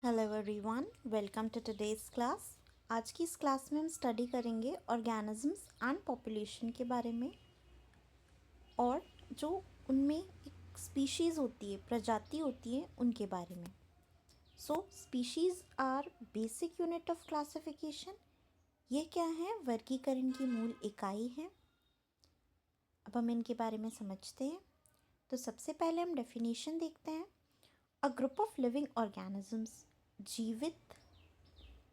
Hello everyone, welcome to today's class. आज की इस क्लास में हम स्टडी करेंगे ऑर्गेनिजम्स एंड पॉपुलेशन के बारे में, और जो उनमें एक स्पीशीज़ होती है, प्रजाति होती है, उनके बारे में। So species are basic unit of classification. ये क्या है? वर्गीकरण की मूल इकाई है। अब हम इनके बारे में समझते हैं। तो सबसे पहले हम डेफिनेशन देखते हैं। A group of living organisms, जीवित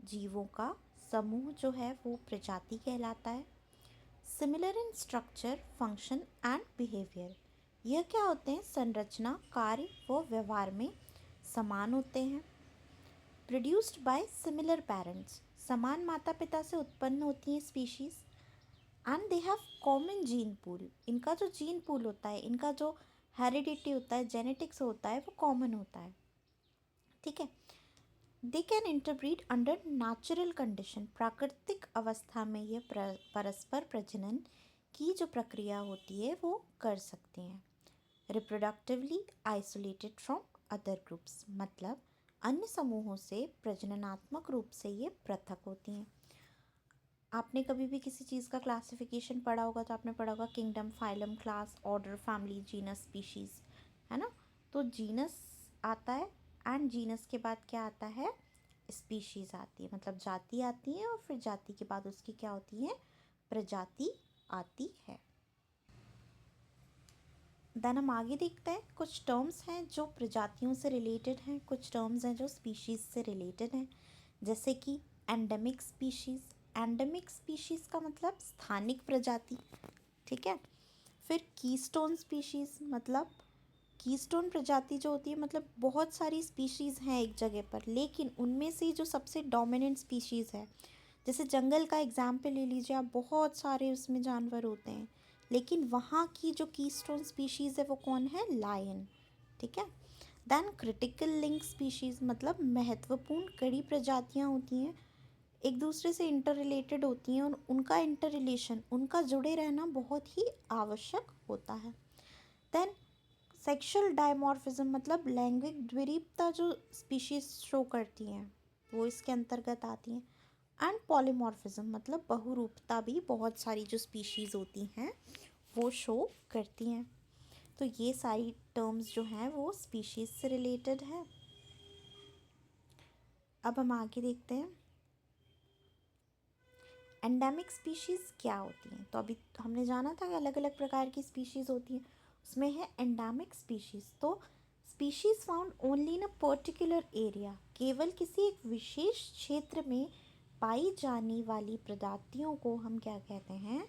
जीवों का समूह जो है वो प्रजाति कहलाता है। Similar in structure, function and behaviour. यह क्या होते हैं? संरचना, कार्य व व्यवहार में समान होते हैं। प्रोड्यूस्ड बाय सिमिलर पेरेंट्स, समान माता पिता से उत्पन्न होती हैं species. And they have common gene pool, इनका जो जीन पूल होता है, इनका जो हेरिडिटी होता है, जेनेटिक्स होता है, वो कॉमन होता है। ठीक है। They can interbreed under natural condition, प्राकृतिक अवस्था में ये परस्पर प्रजनन की जो प्रक्रिया होती है वो कर सकते हैं। Reproductively isolated from other groups, मतलब अन्य समूहों से प्रजननात्मक रूप से ये पृथक होती हैं। आपने कभी भी किसी चीज़ का क्लासिफिकेशन पढ़ा होगा तो आपने पढ़ा होगा kingdom, phylum, class, order, family, genus, species, है ना। तो जीनस आता है एंड जीनस के बाद क्या आता है? स्पीशीज़ आती है, मतलब जाति आती है, और फिर जाति के बाद उसकी क्या होती है? प्रजाति आती है। देन हम आगे देखते हैं। कुछ टर्म्स हैं जो प्रजातियों से रिलेटेड हैं, कुछ टर्म्स हैं जो स्पीशीज़ से रिलेटेड हैं, जैसे कि एंडेमिक स्पीशीज़। एंडेमिक स्पीशीज़ का मतलब स्थानिक प्रजाति। ठीक है। फिर कीस्टोन स्पीशीज़, मतलब कीस्टोन प्रजाति जो होती है, मतलब बहुत सारी स्पीशीज़ हैं एक जगह पर, लेकिन उनमें से जो सबसे डोमिनेंट स्पीशीज़ है, जैसे जंगल का एग्जाम्पल ले लीजिए आप, बहुत सारे उसमें जानवर होते हैं, लेकिन वहाँ की जो कीस्टोन स्पीशीज़ है वो कौन है? लायन। ठीक है। देन क्रिटिकल लिंक स्पीशीज़, मतलब महत्वपूर्ण कड़ी प्रजातियाँ होती हैं, एक दूसरे से इंटर रिलेटेड होती हैं, और उनका इंटर रिलेशन, उनका जुड़े रहना बहुत ही आवश्यक होता है। देन सेक्शुअल डायमॉर्फिज्म, मतलब लैंगिक द्विरूपता जो स्पीशीज शो करती हैं वो इसके अंतर्गत आती हैं। एंड पॉलीमॉर्फिज्म, मतलब बहुरूपता भी बहुत सारी जो स्पीशीज़ होती हैं वो शो करती हैं। तो ये सारी टर्म्स जो हैं वो स्पीशीज़ से रिलेटेड है। अब हम आगे देखते हैं एंडेमिक स्पीशीज़ क्या होती हैं। तो अभी हमने जाना था कि अलग अलग प्रकार की स्पीशीज़ होती हैं, उसमें है एंडेमिक स्पीशीज़। तो species found only in a particular area, केवल किसी एक विशेष क्षेत्र में पाई जाने वाली प्रजातियों को हम क्या कहते हैं?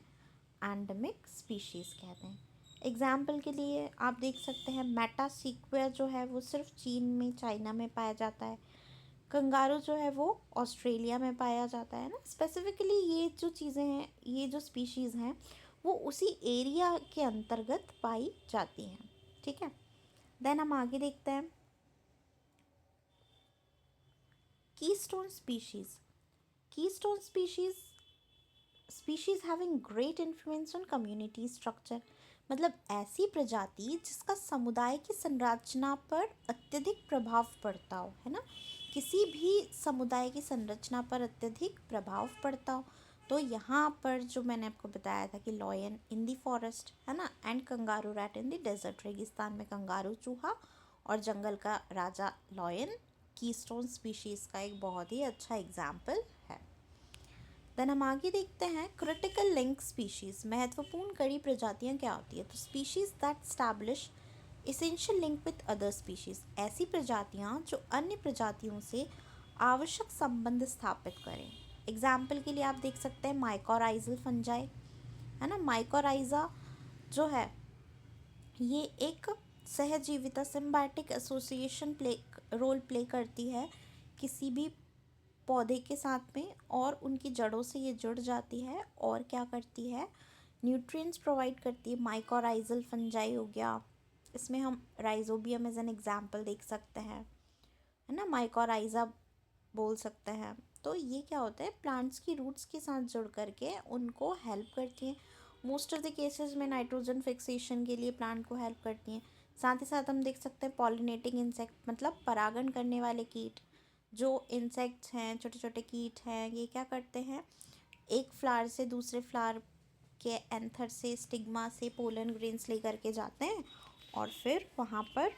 एंडेमिक स्पीशीज़ कहते हैं। एग्जाम्पल के लिए आप देख सकते हैं मेटासिक्विया जो है वो सिर्फ चीन में, चाइना में पाया जाता है। कंगारू जो है वो ऑस्ट्रेलिया में पाया जाता है ना। स्पेसिफिकली ये जो चीज़ें हैं, ये जो स्पीशीज़ हैं, वो उसी एरिया के अंतर्गत पाई जाती हैं। ठीक है। देन हम आगे देखते हैं keystone species. Keystone species having great influence on community structure, मतलब ऐसी प्रजाति जिसका समुदाय की संरचना पर अत्यधिक प्रभाव पड़ता हो, है ना। किसी भी समुदाय की संरचना पर अत्यधिक प्रभाव पड़ता हो। तो यहाँ पर जो मैंने आपको बताया था कि लॉयन इन दी फॉरेस्ट, है ना, and kangaroo rat in the desert, रेगिस्तान में कंगारू चूहा और जंगल का राजा लॉयन कीस्टोन स्पीशीज़ का एक बहुत ही अच्छा एग्जाम्पल है। देन हम आगे देखते हैं क्रिटिकल लिंक स्पीशीज़, महत्वपूर्ण कड़ी प्रजातियाँ क्या होती है। तो species that establish essential link with other species, ऐसी प्रजातियाँ जो अन्य प्रजातियों से आवश्यक संबंध स्थापित करें। एग्जाम्पल के लिए आप देख सकते हैं माइकोराइजल फंजाई, है ना। माइकोराइजा जो है ये एक सहजीविता, सिम्बायोटिक एसोसिएशन रोल प्ले करती है किसी भी पौधे के साथ में, और उनकी जड़ों से ये जुड़ जाती है और क्या करती है? न्यूट्रिएंट्स प्रोवाइड करती है। माइकोराइजल फंजाई हो गया, इसमें हम राइजोबियम एज एन एग्जाम्पल देख सकते हैं, है ना। माइकोराइजा बोल सकते हैं। तो ये क्या होता है? प्लांट्स की रूट्स के साथ जुड़ करके उनको हेल्प करती हैं। मोस्ट ऑफ द केसेस में नाइट्रोजन फिक्सेशन के लिए प्लांट को हेल्प करती हैं। साथ ही साथ हम देख सकते हैं पॉलिनेटिंग इंसेक्ट, मतलब परागण करने वाले कीट, जो इंसेक्ट्स हैं, छोटे छोटे कीट हैं, ये क्या करते हैं, एक फ्लावर से दूसरे फ्लावर के एंथर से, स्टिग्मा से पोलन ग्रेन्स लेकर के जाते हैं और फिर वहाँ पर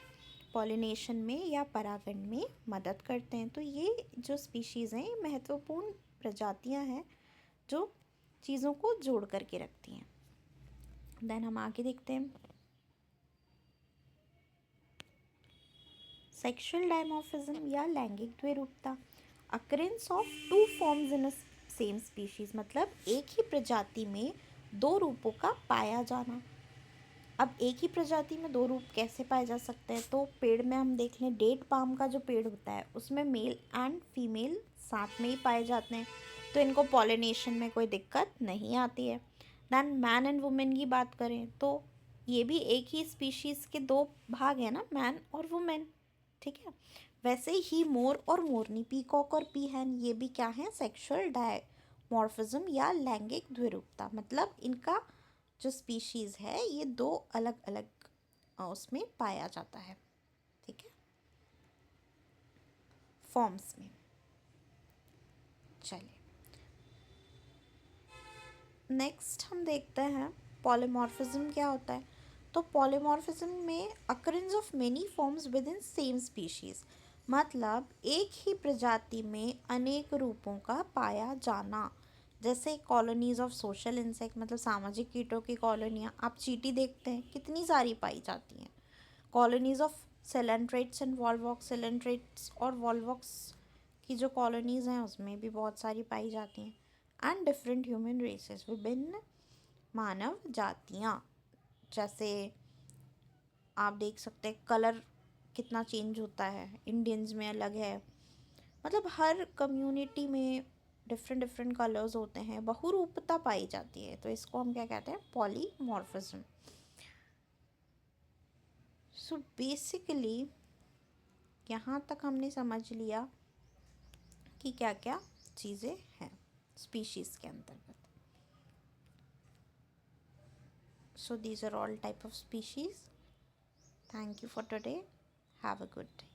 पॉलिनेशन में या परागण में मदद करते हैं। तो ये जो स्पीशीज़ हैं, ये महत्वपूर्ण प्रजातियाँ हैं जो चीज़ों को जोड़ करके रखती हैं। देन हम आगे देखते हैं, सेक्सुअल डायमॉर्फिज्म या लैंगिक द्विरूपता, occurrence of two forms in a same species, मतलब एक ही प्रजाति में दो रूपों का पाया जाना। अब एक ही प्रजाति में दो रूप कैसे पाए जा सकते हैं, तो पेड़ में हम देख लें, डेट पाम का जो पेड़ होता है उसमें मेल एंड फीमेल साथ में ही पाए जाते हैं, तो इनको पॉलिनेशन में कोई दिक्कत नहीं आती है। दैन मैन एंड वुमेन की बात करें तो ये भी एक ही स्पीशीज़ के दो भाग हैं ना, मैन और वुमेन, ठीक है। वैसे ही मोर और मोरनी, पीकॉक और पीहैन, ये भी क्या है, सेक्सुअल डायमॉर्फिज्म या लैंगिक द्विरूपता, मतलब इनका जो स्पीशीज़ है ये दो अलग अलग उसमें पाया जाता है, ठीक है, फॉर्म्स में। चलिए नेक्स्ट हम देखते हैं पॉलीमॉर्फिज्म क्या होता है। तो पॉलीमॉर्फिज्म में occurrence of many forms with in same species, मतलब एक ही प्रजाति में अनेक रूपों का पाया जाना। जैसे कॉलोनीज ऑफ सोशल इंसेक्ट, मतलब सामाजिक कीटों की कॉलोनियाँ, आप चींटी देखते हैं कितनी सारी पाई जाती हैं। कॉलोनीज ऑफ सेलेंट्रेट्स एंड वॉलवॉक्स, सेलेंट्रेट्स और वॉलवॉक्स की जो कॉलोनीज़ हैं उसमें भी बहुत सारी पाई जाती हैं। एंड डिफरेंट ह्यूमन रेसेस, विभिन्न मानव जातियाँ, जैसे आप देख सकते हैं कलर कितना चेंज होता है, इंडियंस में अलग है, मतलब हर कम्युनिटी में डिफरेंट डिफरेंट कलर्स होते हैं, बहुरूपता पाई जाती है, तो इसको हम क्या कहते हैं, पॉलीमॉर्फिज्म। सो बेसिकली यहाँ तक हमने समझ लिया कि क्या क्या चीज़ें हैं स्पीशीज़ के अंतर्गत। So these are all type of species. Thank you for today. Have a good day.